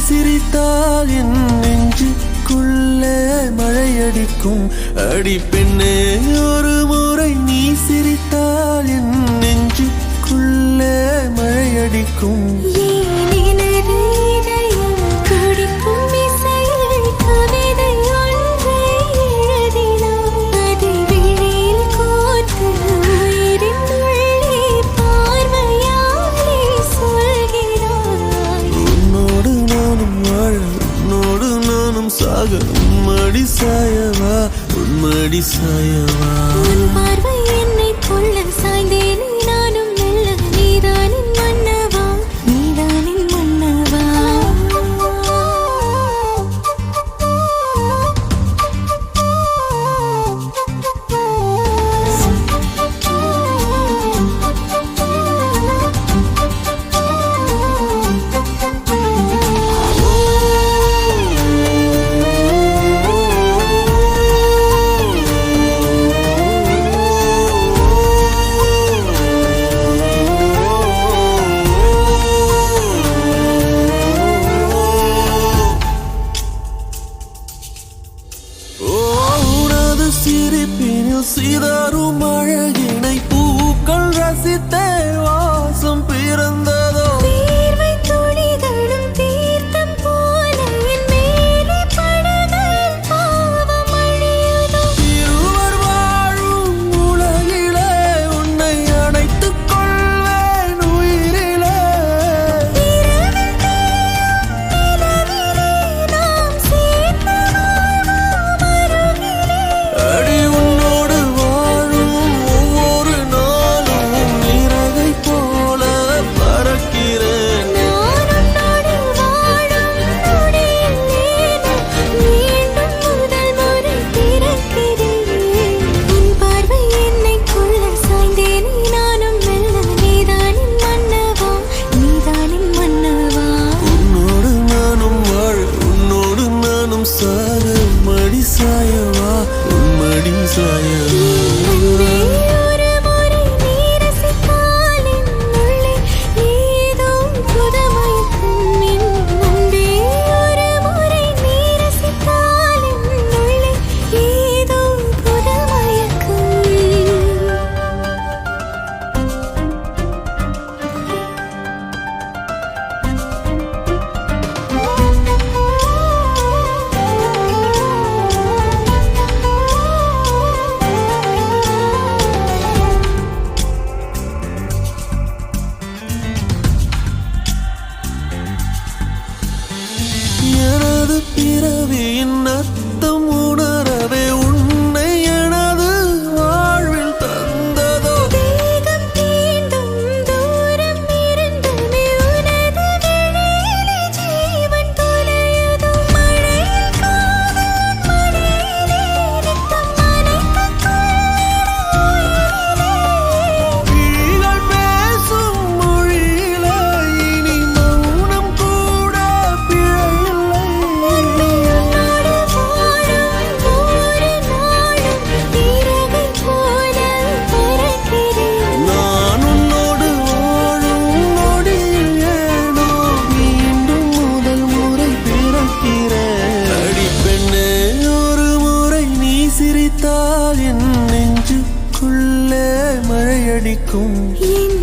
சிரித்தால் என் நெஞ்சுக்குள்ளே மழையடிக்கும். அடி பெண்ணே ஒரு முறை நீ சிரித்தால் என் நெஞ்சுக்குள்ளே மழையடிக்கும். உன்மடி சாயவா உன்மடி சாயவா உன் பார்வை என்னை கொள்ள சாய்ந்தேனே நானும் மெல்ல. நீதானின் மன்னவா நீதானின் மன்னவா. சிரிப்பினில் சிதறும் அழகினை பூக்கள் ரசித்தே வாசம் பிறந்ததோ. தீர்வை துளிகளும் தீர்த்தம் போல என் மேலே படுகையில் பாவம் அழியுதோ. இருவர் வாழும் உலகிலே உன்னை அணைத்துக் கொள்வேன் உயிரிலே. இரவில் தேயும் நிலவிலே நாம் சேர்ந்து வாழ்வோம் அருகிலே. அடி உன்னோடு வாழும் ஒவ்வொரு நாளும் இறகை போல பறக்கிறேன். நான் உன்னோடு வாழும் நொடியில் மீண்டும் முதல் முறை பிறக்கிறேன். உன் பார்வை என்னை கொள்ள சாய்ந்தேனே நானும் மெல்ல. நீதானின் மன்னவா நீதானின் மன்னவா. உன்னோடு நானும் வாழ உன்னோடு நானும் சாக மடி சாயவா உன்மடி சாயவா. அன்பே ஒரு முறை நீ ரசித்தால் என் உள்ளே ஏதோ புதுமயக்கம். அன்பே ஒரு முறை நீ ரசித்தால் என் உள்ளே ஏதோ புதுமயக்கம். எனது பிறவியின் அர்த்தம் உணரவே உன்னை எனது வாழ்வில் தந்ததோ. தேகம் தீண்டும் தூரம் இருந்துமே உனது விழியிலே ஜீவன் தொலையுதோ. மழையில் காதல் மடியிலே நித்தம் நனைத்துக் கொள்ளிட உயிரிலே. விழிகள் பேசும் மொழியிலே இனி மௌனம் கூட பிழையில்லை. உன்னோடு வாழும் ஒவ்வொரு நாளும் இறகை போல பறக்கிறேன். நான் உன்னோடு வாழும் நொடியில் ஏனோ மீண்டும் முதல் முறை பிறக்கிறேன். அடி பெண்ணே ஒரு முறை நீ சிரித்தால் என் நெஞ்சுக்குள்ளே மழையடிக்கும். என்